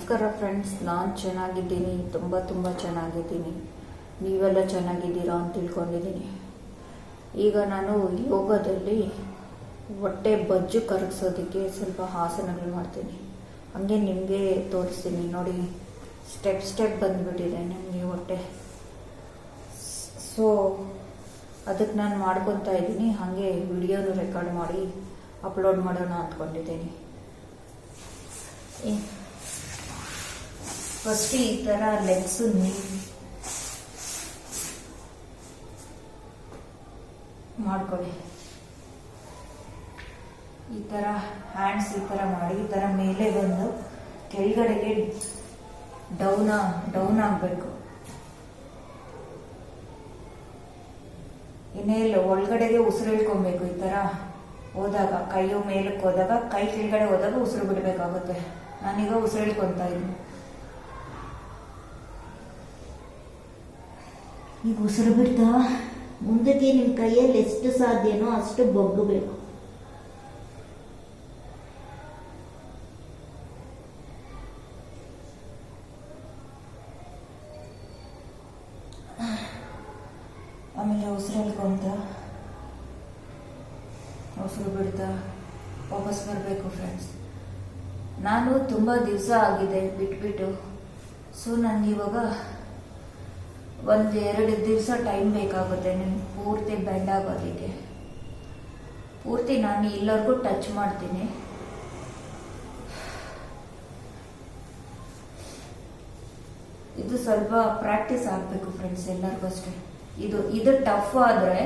ನಮಸ್ಕಾರ ಫ್ರೆಂಡ್ಸ್, ನಾನು ಚೆನ್ನಾಗಿದ್ದೀನಿ, ತುಂಬ ಚೆನ್ನಾಗಿದ್ದೀನಿ. ನೀವೆಲ್ಲ ಚೆನ್ನಾಗಿದ್ದೀರಾ ಅಂತ ತಿಳ್ಕೊಂಡಿದ್ದೀನಿ. ಈಗ ನಾನು ಯೋಗದಲ್ಲಿ ಹೊಟ್ಟೆ ಬಜ್ಜು ಕರಗಿಸೋದಕ್ಕೆ ಸ್ವಲ್ಪ ಆಸನಗಳು ಮಾಡ್ತೀನಿ. ಹಾಗೆ ನಿಮಗೆ ತೋರಿಸ್ತೀನಿ ನೋಡಿ. ಸ್ಟೆಪ್ ಬಂದುಬಿಟ್ಟಿದೆ ನನಗೆ ಹೊಟ್ಟೆ. ಸೊ ಅದಕ್ಕೆ ನಾನು ಮಾಡ್ಕೊತಾ ಇದ್ದೀನಿ. ಹಾಗೆ ವಿಡಿಯೋನು ರೆಕಾರ್ಡ್ ಮಾಡಿ ಅಪ್ಲೋಡ್ ಮಾಡೋಣ ಅಂದ್ಕೊಂಡಿದ್ದೀನಿ. ಫಸ್ಟ್ ಈ ಥರ ಲೆಗ್ಸ್ ಮಾಡ್ಕೊಳ್ಳಿ. ಈ ಥರ ಹ್ಯಾಂಡ್ಸ್ ಈ ಥರ ಮಾಡಿ, ಈ ಥರ ಮೇಲೆ ಬಂದು ಕೆಳಗಡೆಗೆ ಡೌನ್ ಆಗಬೇಕು. ಇನ್ನೇನು ಒಳಗಡೆಗೆ ಉಸಿರು ಇಳ್ಕೊಬೇಕು. ಈ ಥರ ಹೋದಾಗ ಕೈಯು ಮೇಲಕ್ಕೆ ಹೋದಾಗ, ಕೈ ಕೆಳಗಡೆ ಹೋದಾಗ ಉಸಿರು ಬಿಡಬೇಕಾಗುತ್ತೆ. ನಾನೀಗ ಉಸಿರು ಇಳ್ಕೊತಾ ಇದ್ದೀನಿ. ಈಗ ಉಸಿರು ಬಿಡ್ತಾ ಮುಂದಕ್ಕೆ ನಿಮ್ಮ ಕೈಯಲ್ಲಿ ಎಷ್ಟು ಸಾಧ್ಯನೋ ಅಷ್ಟು ಬಗ್ಗಬೇಕು. ಆಮೇಲೆ ಉಸಿರು ಇಳ್ಕೊಂತ ಉಸಿರು ಬಿಡ್ತಾ ವಾಪಸ್ ಬರಬೇಕು ಫ್ರೆಂಡ್ಸ್. ನಾನು ತುಂಬ ದಿವಸ ಆಗಿದೆ ಬಿಟ್ಬಿಟ್ಟು. ಸೊ ನನಗೆ ಇವಾಗ 1-2 ದಿವಸ ಟೈಮ್ ಬೇಕಾಗುತ್ತೆ ನನಗೆ ಪೂರ್ತಿ ಬೆಂಡ್ ಆಗೋದಕ್ಕೆ. ಪೂರ್ತಿ ನಾನು ಎಲ್ಲರಿಗೂ ಟಚ್ ಮಾಡ್ತೀನಿ. ಇದು ಸ್ವಲ್ಪ ಪ್ರಾಕ್ಟೀಸ್ ಆಗಬೇಕು ಫ್ರೆಂಡ್ಸ್, ಎಲ್ಲರಿಗೂ ಅಷ್ಟೇ. ಇದು ಟಫ್ ಆದರೆ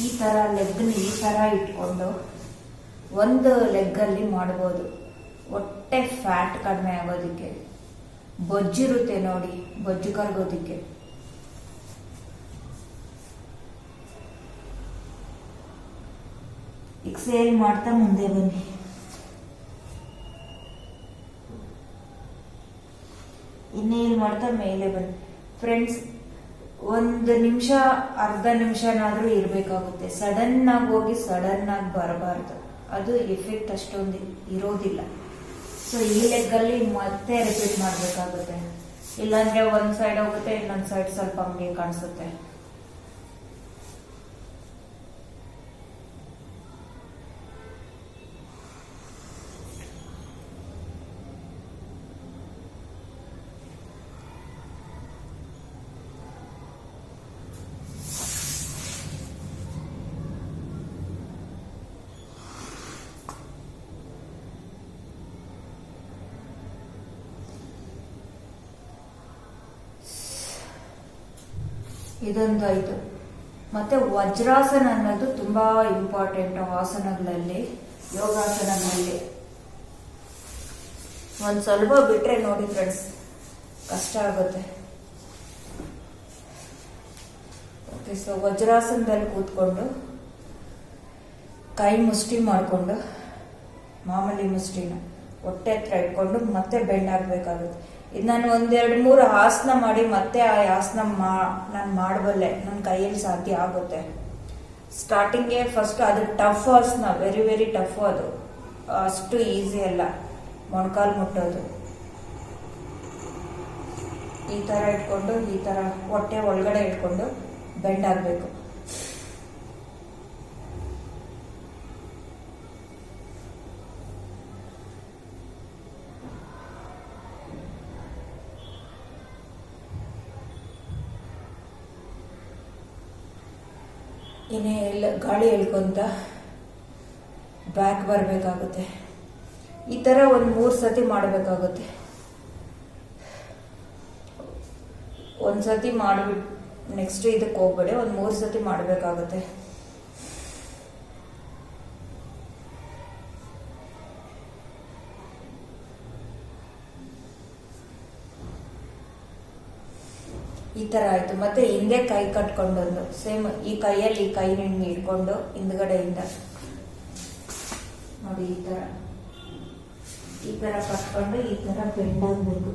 ಈ ಥರ ಲೆಗ್ನ ಈ ಥರ ಇಟ್ಕೊಂಡು ಒಂದು ಲೆಗ್ಗಲ್ಲಿ ಮಾಡ್ಬೋದು. ಹೊಟ್ಟೆ ಫ್ಯಾಟ್ ಕಡಿಮೆ ಆಗೋದಕ್ಕೆ, ಬೊಜ್ಜಿರುತ್ತೆ ನೋಡಿ, ಬೊಜ್ಜು ಕರಗೋದಕ್ಕೆ. ಎಕ್ಸೇಲ್ ಮಾಡ್ತಾ ಮುಂದೆ ಬನ್ನಿ. ಇನ್ನೇನು ಮಾಡ್ತಾ ಮೇಲೆ ಬನ್ನಿ ಫ್ರೆಂಡ್ಸ್. 1 ನಿಮಿಷ, ಅರ್ಧ ನಿಮಿಷನಾದ್ರೂ ಇರಬೇಕಾಗುತ್ತೆ. ಸಡನ್ ಆಗಿ ಹೋಗಿ ಸಡನ್ ಆಗಿ ಬರಬಾರ್ದು. ಅದು ಎಫೆಕ್ಟ್ ಅಷ್ಟೊಂದು ಇರೋದಿಲ್ಲ. ಸೊ ಈ ಲೆಗ್ಗಲ್ಲಿ ಮತ್ತೆ ರಿಪೀಟ್ ಮಾಡಬೇಕಾಗುತ್ತೆ. ಇಲ್ಲಾಂದ್ರೆ ಒಂದು ಸೈಡ್ ಹೋಗುತ್ತೆ, ಇನ್ನೊಂದು ಸೈಡ್ ಸ್ವಲ್ಪ ಹಂಗೆ ಕಾಣಿಸುತ್ತೆ. ಇದೊಂದು ಆಯ್ತು. ಮತ್ತೆ ವಜ್ರಾಸನ ಅನ್ನೋದು ತುಂಬಾ ಇಂಪಾರ್ಟೆಂಟ್ ಆಸನಗಳಲ್ಲಿ, ಯೋಗಾಸನಗಳಲ್ಲಿ. ಒಂದ್ ಸ್ವಲ್ಪ ಬಿಟ್ರೆ ನೋಡಿ ಫ್ರೆಂಡ್ಸ್ ಕಷ್ಟ ಆಗುತ್ತೆ. ಓಕೆ, ಸೊ ವಜ್ರಾಸನದಲ್ಲಿ ಕೂತ್ಕೊಂಡು ಕೈ ಮುಷ್ಟಿ ಮಾಡಿಕೊಂಡು, ಮಾಮೂಲಿ ಮುಷ್ಟಿನ ಹೊಟ್ಟೆ ಹತ್ರ ಇಟ್ಕೊಂಡು ಮತ್ತೆ ಬೆಂಡ್ ಆಗ್ಬೇಕಾಗುತ್ತೆ. ಇದು ನಾನು 1-2-3 ಆಸನ ಮಾಡಿ ಮತ್ತೆ ಆ ಆಸನ ನಾನು ಮಾಡಬಲ್ಲೆ, ನನ್ನ ಕೈಯಲ್ಲಿ ಸಾಧ್ಯ ಆಗುತ್ತೆ. ಸ್ಟಾರ್ಟಿಂಗ್ಗೆ ಫಸ್ಟ್ ಅದು ಟಫ್ ಆಸನ, ವೆರಿ ಟಫ್. ಅದು ಅಷ್ಟು ಈಸಿ ಅಲ್ಲ ಮೊಣಕಾಲು ಮುಟ್ಟೋದು. ಈ ಥರ ಇಟ್ಕೊಂಡು, ಈ ಥರ ಹೊಟ್ಟೆ ಒಳಗಡೆ ಇಟ್ಕೊಂಡು ಬೆಂಡ್ ಆಗಬೇಕು. ಇನ್ನೇ ಗಾಳಿ ಎಳ್ಕೊಂತ ಬ್ಯಾಕ್ ಬರಬೇಕಾಗುತ್ತೆ. ಈ ಥರ 1-3 ಸತಿ ಮಾಡಬೇಕಾಗುತ್ತೆ. ಒಂದು ಸತಿ ಮಾಡಿಬಿಟ್ಟು ನೆಕ್ಸ್ಟ್ ಇದಕ್ಕೆ ಹೋಗ್ಬೇಡಿ, 1-3 ಸತಿ ಮಾಡಬೇಕಾಗುತ್ತೆ. ಈ ತರ ಆಯ್ತು. ಮತ್ತೆ ಹಿಂದೆ ಕೈ ಕಟ್ಕೊಂಡೊಂದು ಸೇಮ್ ಈ ಕೈಯಲ್ಲಿ ಈ ಕೈ ನಿಂಗೆ ಇಟ್ಕೊಂಡು ಹಿಂದ್ಗಡೆಯಿಂದ ನೋಡಿ ಈ ತರ ಕಟ್ಕೊಂಡು ಈ ತರ ಬೆಂಡ್ ಆಗ್ಬೇಕು.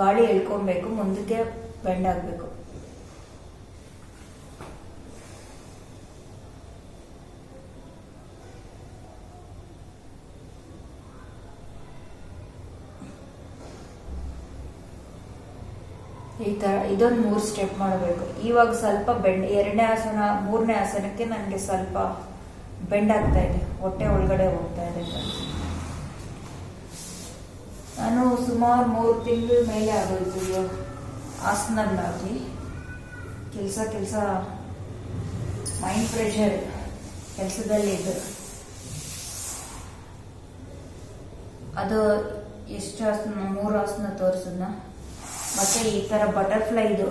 ಗಾಳಿ ಎಳ್ಕೊಬೇಕು, ಮುಂದಕ್ಕೆ ಬೆಂಡ್ ಆಗಬೇಕು. ಈ ತರ ಇದೊಂದು 3 ಸ್ಟೆಪ್ ಮಾಡಬೇಕು. ಇವಾಗ ಸ್ವಲ್ಪ ಬೆಂಡ್, 2ನೇ ಆಸನ 3ನೇ ಆಸನಕ್ಕೆ ನನಗೆ ಸ್ವಲ್ಪ ಬೆಂಡ್ ಆಗ್ತಾ ಇದೆ, ಹೊಟ್ಟೆ ಒಳಗಡೆ ಹೋಗ್ತಾ ಇದೆ. ನಾನು ಸುಮಾರು 3 ತಿಂಗಳ ಮೇಲೆ ಆಗೋಯ್ತು ಆಸನಗಳಾಗಿ. ಕೆಲಸ ಮೈಂಡ್ ಪ್ರೆಷರ್ ಕೆಲಸದಲ್ಲಿ ಇದು. ಅದು ಎಷ್ಟು ಆಸನ, 3 ಆಸನ ತೋರಿಸಿದ್ನ. ಮತ್ತೆ ಈ ತರ ಬಟರ್ಫ್ಲೈ ಇದು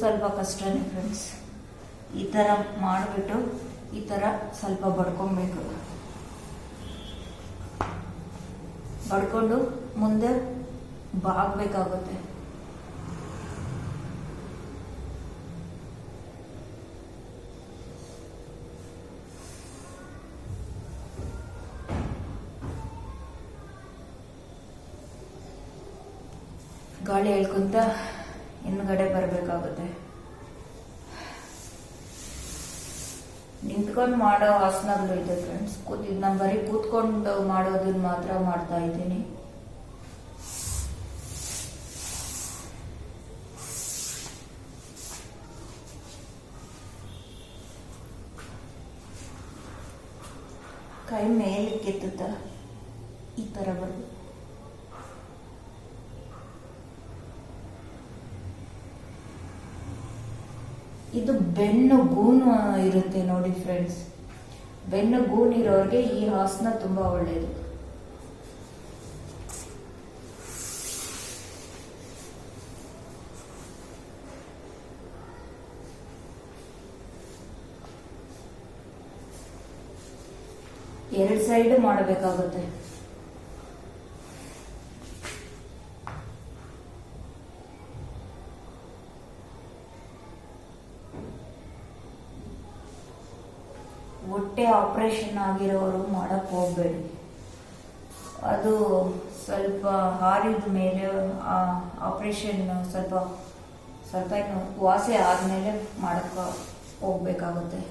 ಸ್ವಲ್ಪ ಕಷ್ಟನೇ ಫ್ರೆಂಡ್ಸ್. ಈ ತರ ಮಾಡಿಬಿಟ್ಟು ಈ ತರ ಸ್ವಲ್ಪ ಬಡ್ಕೊಬೇಕು. ಬಡ್ಕೊಂಡು ಮುಂದೆ ಬಾಗ್ಬೇಕಾಗುತ್ತೆ. ಗಾಳಿ ಹೇಳ್ಕೊಂತ ಹಿಂದ್ಗಡೆ ಬರಬೇಕಾಗುತ್ತೆ. ನಿಂತ್ಕೊಂಡು ಮಾಡೋ ಆಸನಗಳು ಇದೆ ಫ್ರೆಂಡ್ಸ್. ನಾನು ಬರೀ ಕೂತ್ಕೊಂಡು ಮಾಡೋದನ್ನ ಮಾತ್ರ ಮಾಡ್ತಾ ಇದ್ದೀನಿ. ಕೈ ಮೇಲೆ ಕೆತ್ತುತ್ತ ಈ ತರ ಬರಬೇಕು. ಇದು ಬೆನ್ನು ಗೂನು ಇರುತ್ತೆ ನೋಡಿ ಫ್ರೆಂಡ್ಸ್. ಬೆನ್ನು ಗೂನು ಇರೋರಿಗೆ ಈ ಆಸನ ತುಂಬಾ ಒಳ್ಳೆಯದು. ಎರಡು ಸೈಡ್ ಮಾಡಬೇಕಾಗುತ್ತೆ. ಹೊಟ್ಟೆ ಆಪರೇಷನ್ ಆಗಿರೋರು ಮಾಡಕ್ ಹೋಗ್ಬೇಡಿ. ಅದು ಸ್ವಲ್ಪ ಹಾರಿದ ಮೇಲೆ ಆಪರೇಷನ್ ಸ್ವಲ್ಪ ವಾಸಿ ಆದ್ಮೇಲೆ ಮಾಡಕ್ ಹೋಗ್ಬೇಕಾಗುತ್ತೆ.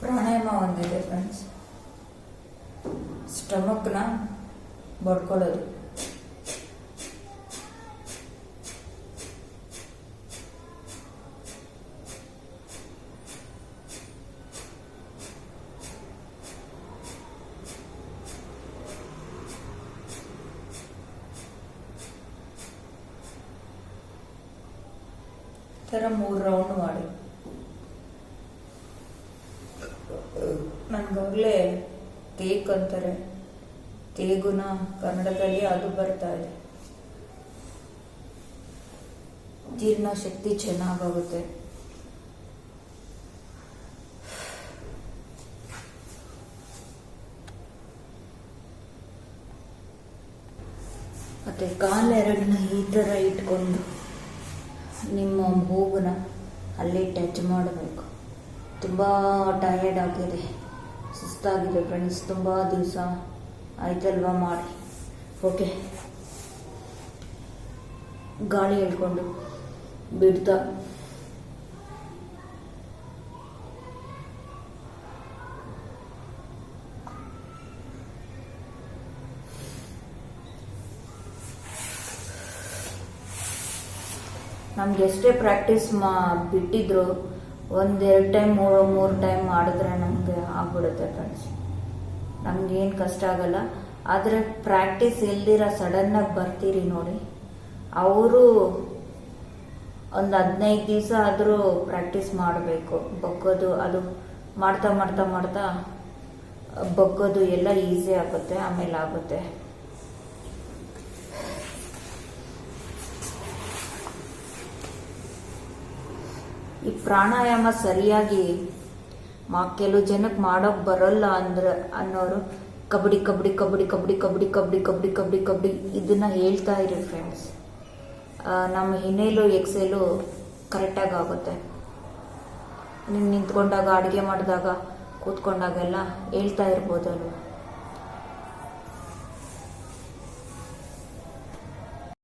ಪ್ರಾಣಾಯಾಮ ಒಂದಿದೆ ಫ್ರೆಂಡ್ಸ್. ಸ್ಟಮಕ್ನ ಬಡ್ಕೊಳ್ಳೋದು. ತರ 3 ರೌಂಡ್ ಮಾಡಿ. ನನ್ಗಾಗ್ಲೇ ತೇಕ್ ಅಂತಾರೆ, ತೇಗುನ ಕನ್ನಡದಲ್ಲಿ ಅದು ಬರ್ತಾ ಇದೆ. ಜೀರ್ಣಶಕ್ತಿ ಚೆನ್ನಾಗಾಗುತ್ತೆ. ಮತ್ತೆ ಕಾಲೆರಡನ್ನ ಈ ತರ ಇಟ್ಕೊಂಡು ನಿಮ್ಮ ಮೂಗನ ಅಲ್ಲಿ ಟಚ್ ಮಾಡಬೇಕು. ತುಂಬಾ ಟಯರ್ಡ್ ಆಗಿದೆ, ಸುಸ್ತಾಗಿದೆ ಫ್ರೆಂಡ್ಸ್. ತುಂಬಾ ದಿವಸ ಆಯ್ತಲ್ವಾ ಮಾಡಿ. ಓಕೆ, ಗಾಳಿ ಹೇಳ್ಕೊಂಡು ಬಿಡ್ತಾ ನಮ್ಗೆ ಎಷ್ಟೇ ಪ್ರಾಕ್ಟೀಸ್ ಬಿಟ್ಟಿದ್ರು 1-2 ಟೈಮ್ 3 ಟೈಮ್ ಮಾಡಿದ್ರೆ ನಮ್ಗೆ ಆಗ್ಬಿಡುತ್ತೆ ಫ್ರೆಂಡ್ಸ್. ನಮ್ಗೇನು ಕಷ್ಟ ಆಗಲ್ಲ. ಆದರೆ ಪ್ರಾಕ್ಟೀಸ್ ಇಲ್ದಿರ ಸಡನ್ನಾಗಿ ಬರ್ತೀರಿ ನೋಡಿ, ಅವರು ಒಂದು 15 ದಿವಸ ಆದರೂ ಪ್ರಾಕ್ಟೀಸ್ ಮಾಡಬೇಕು. ಬಗ್ಗೋದು ಅದು ಮಾಡ್ತಾ ಮಾಡ್ತಾ ಮಾಡ್ತಾ ಬಗ್ಗೋದು ಎಲ್ಲ ಈಸಿ ಆಗುತ್ತೆ, ಆಮೇಲೆ ಆಗುತ್ತೆ. ಈ ಪ್ರಾಣಾಯಾಮ ಸರಿಯಾಗಿ ಕೆಲವು ಜನಕ್ಕೆ ಮಾಡೋಕೆ ಬರಲ್ಲ ಅನ್ನೋರು ಕಬಡ್ಡಿ ಕಬಡ್ಡಿ ಕಬಡ್ಡಿ ಕಬಡ್ಡಿ ಕಬಡ್ಡಿ ಕಬಡ್ಡಿ ಕಬಡ್ಡಿ ಕಬಡ್ಡಿ ಕಬಡ್ಡಿ ಇದನ್ನು ಹೇಳ್ತಾ ಇರಿ ಫ್ರೆಂಡ್ಸ್. ನಮ್ಮ ಇನ್ಹೇಲು ಎಕ್ಸೇಲು ಕರೆಕ್ಟಾಗಿ ಆಗುತ್ತೆ. ನೀವು ನಿಂತ್ಕೊಂಡಾಗ, ಅಡುಗೆ ಮಾಡಿದಾಗ, ಕೂತ್ಕೊಂಡಾಗೆಲ್ಲ ಹೇಳ್ತಾ ಇರ್ಬೋದಲ್ವ.